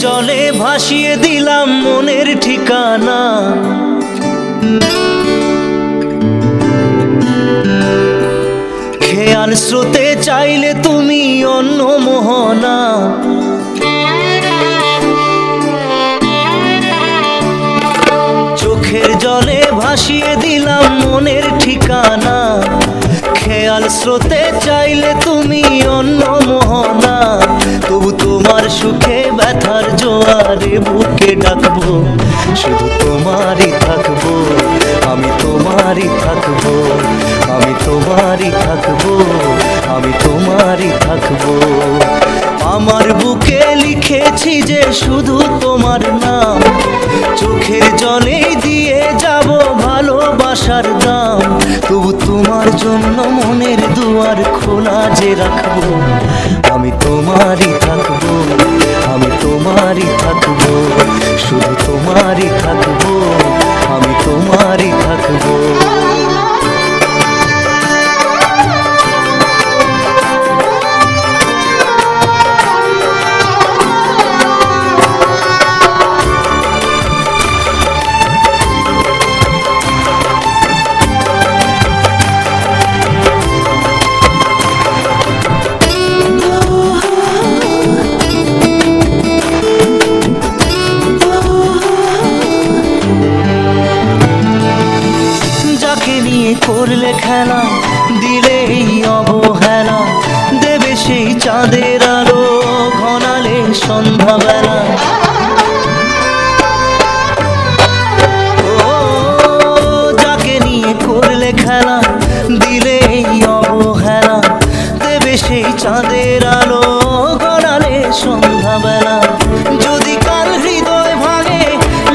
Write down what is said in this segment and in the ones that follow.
জলে ভাসিয়ে দিলাম মনের ঠিকানা। খেয়াল স্রোতে চাইলে তুমি অন্য মোহনা। চোখের জলে ভাসিয়ে দিলাম মনের ঠিকানা। খেয়াল স্রোতে চাইলে তুমি অন্য মোহনা। তবু তোমার সুখে ব্যথার জোয়ারে বুকে ডাকবো, শুধু তোমারই থাকবো, আমি তোমারই থাকবো, আমি তোমারই থাকবো, আমি তোমারই থাকবো। আমার বুকে লিখেছি যে শুধু তোমার নাম, চোখের জলেই দিয়ে যাব ভালোবাসার দাম। তবু তোমার জন্য মনের দুয়ার খোলা যে রাখবো, আমি তোমারই থাকবো, আমি তোমারই থাকবো, শুধু তোমারই থাকবো, আমি তোমারই থাকবো। করলে খেলা দিলে এই অবহেলা, দেবে সেই চাঁদের আলো ঘনালে সন্ধ্যাবেলা। ও যাকে নিয়ে করলে খেলা দিলে এই অবহেলা, দেবে সেই চাঁদের আলো ঘনালে সন্ধ্যাবেলা। যদি কাল হৃদয় ভাঙে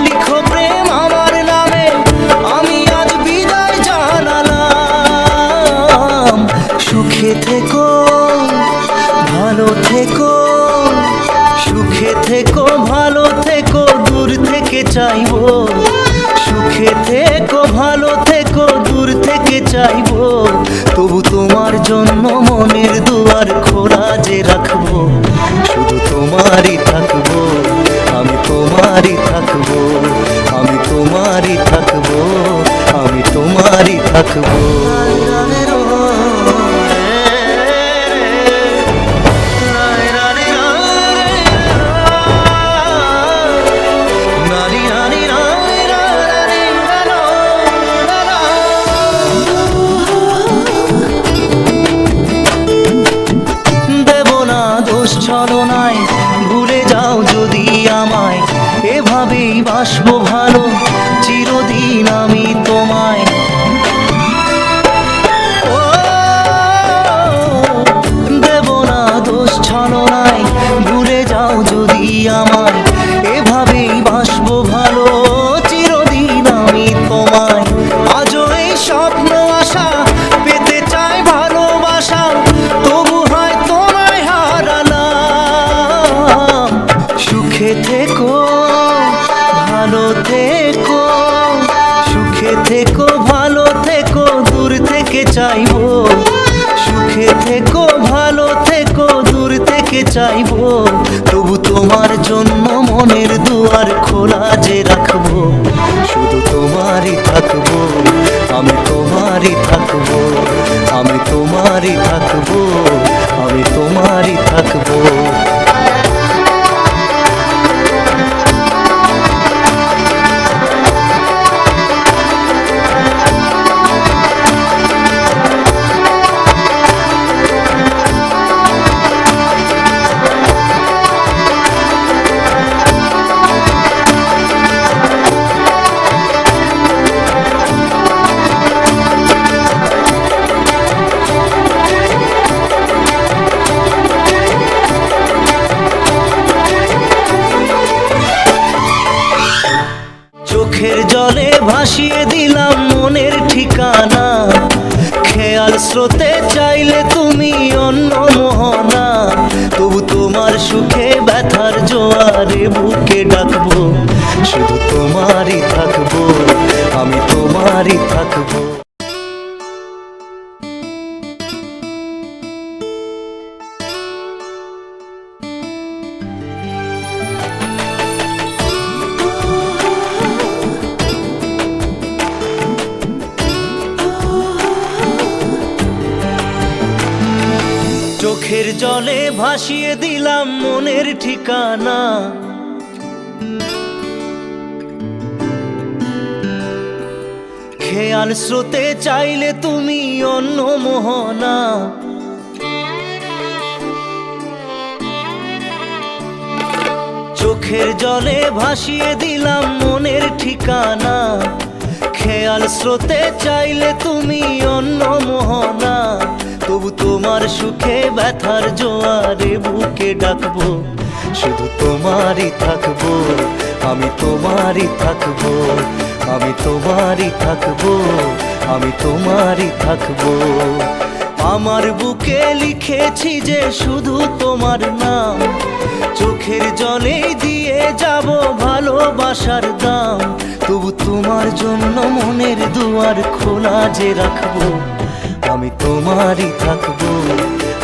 লিখো প্রেম আমার নামে, আমি আজ বিদায় জানালাম। সুখে থেকো ভালো থেকো, সুখে থেকো ভালো থেকো, দূর থেকে চাইবো। সুখে থেকো ভালো থেকো, দূর থেকে চাইবো। তবু তোমার জন্য মনের দুয়ার খোলা যে রাখবো, শুধু তোমারই থাকবো, আমি তোমারই থাকবো, আমি তোমারই থাকবো, আমি তোমারই থাকবো। ছলনায় ভুলে যাও যদি আমায়, এভাবেই বাসবো ভালো চিরদিন আমি তোমায়। ও দেব না দোষ ছলনায় ভুলে যাও যদি আমায়, এভাবেই বাসবো ভালো চিরদিন আমি তোমায়। আজও এই স্বপ্ন আশা পেতে চাই ভালোবাসা, তবু হয় তোমায় হারালাম। সুখে থেকো ভালো থেকো, সুখে থেকো ভালো থেকো, দূর থেকে চাইবো। সুখে থেকো ভালো থেকো, দূর থেকে চাইবো। তবু তোমার জন্য মনের দুয়ার খোলা যে রাখবো, শুধু তোমারই থাকবো, আমি তোমারই থাকবো, আমি তোমারই থাকবো, আমি তোমারই থাকবো। চোখের জলে ভাসিয়ে দিলাম মনের ঠিকানা। খেয়াল স্রোতে চাইলে তুমি অন্য মোহনা। চোখের জলে ভাসিয়ে দিলাম মনের ঠিকানা। খেয়াল স্রোতে চাইলে তুমি অন্য মোহনা। তবু তোমার সুখে ব্যথার জোয়ারে বুকে ডাকবো, শুধু তোমারই থাকবো, আমি তোমারই থাকবো, আমি তোমারই থাকবো, আমি তোমারই থাকবো। আমার বুকে লিখেছি যে শুধু তোমার নাম, চোখের জলে দিয়ে যাব ভালোবাসার দাম। তবু তোমার জন্য মনের দুয়ার খোলা যে রাখবো, আমি তোমারই থাকবো,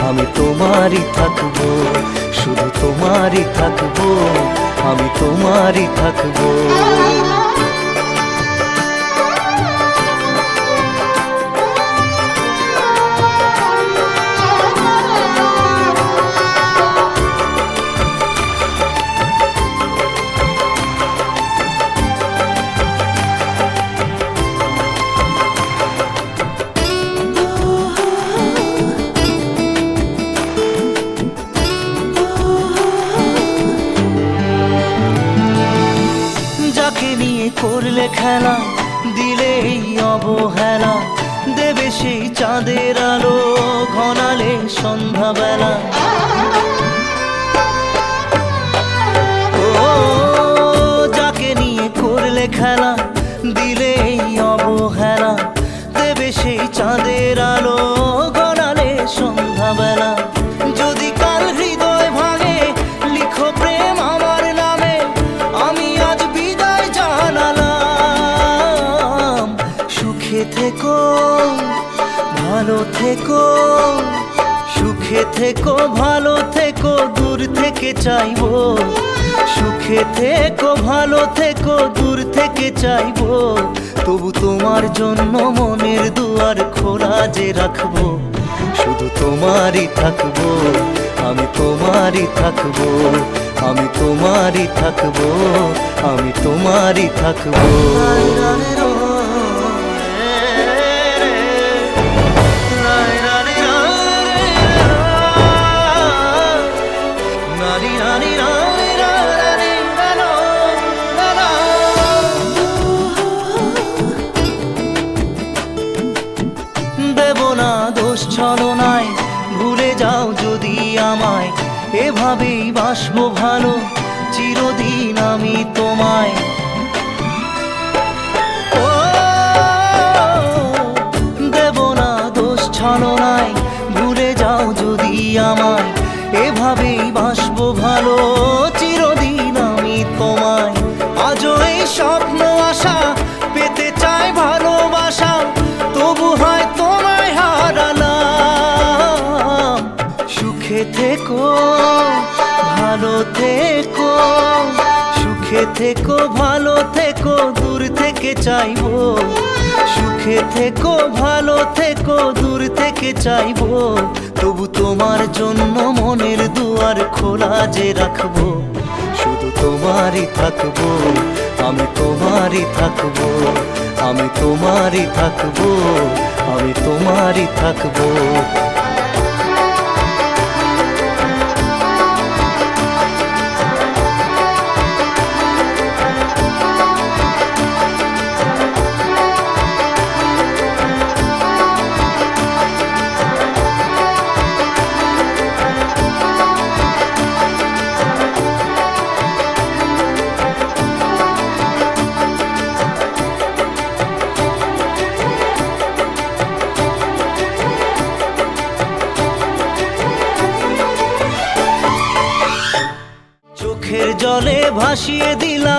আমি তোমারই থাকবো, শুধু তোমারই থাকবো, আমি তোমারই থাকবো। নিয়ে করলে খেলা, দিলে এই অবহেলা, দেবে সেই চাঁদের আলো ঘনালে সন্ধ্যাবেলা। ও যাকে নিয়ে করলে খেলা, দিলে এই অবহেলা, দেবে সেই চাঁদের আলো ঘনালে সন্ধ্যাবেলা। যদি কাল হৃদয় ভাঙে লিখো প্রেম আমার নামে, আমি আজ বিদায় জানালাম। সুখে থেকো ভালো থেকো, সুখে থেকো ভালো থেকো, দূর থেকে চাইবো। সুখে থেকো ভালো থেকো, দূর থেকে চাইবো। তবু তোমার জন্য মনের দুয়ার খোলা যে রাখবো, শুধু তোমারই থাকবো, আমি তোমারই থাকবো, আমি তোমারই থাকবো, আমি তোমারই থাকবো। দেব না দোষ ছলনায়, ভুলে যাও যদি আমায়, এভাবেই বাসবো ভালো চিরদিন আমি তোমায়। ও দেব না দোষ ছলনায়, ভুলে যাও যদি আমায়, এভাবেই বাসবো ভালো চিরদিন আমি তোমায়। আজও এই স্বপ্ন আশা পেতে চাই ভালোবাসা, তবু হয় তোমায় হারালাম। সুখে থেকো ভালো থেকো, সুখে থেকো ভালো থেকো, দূর থেকে চাইবো। সুখে থেকো ভালো থেকো, দূর থেকে চাইবো। তবু তোমার জন্য মনের দুয়ার খোলা যে রাখবো, শুধু তোমারই থাকবো, আমি তোমারই থাকবো, আমি তোমারই থাকবো, আমি তোমারই থাকবো। চোখের জলে ভাসিয়ে দিলাম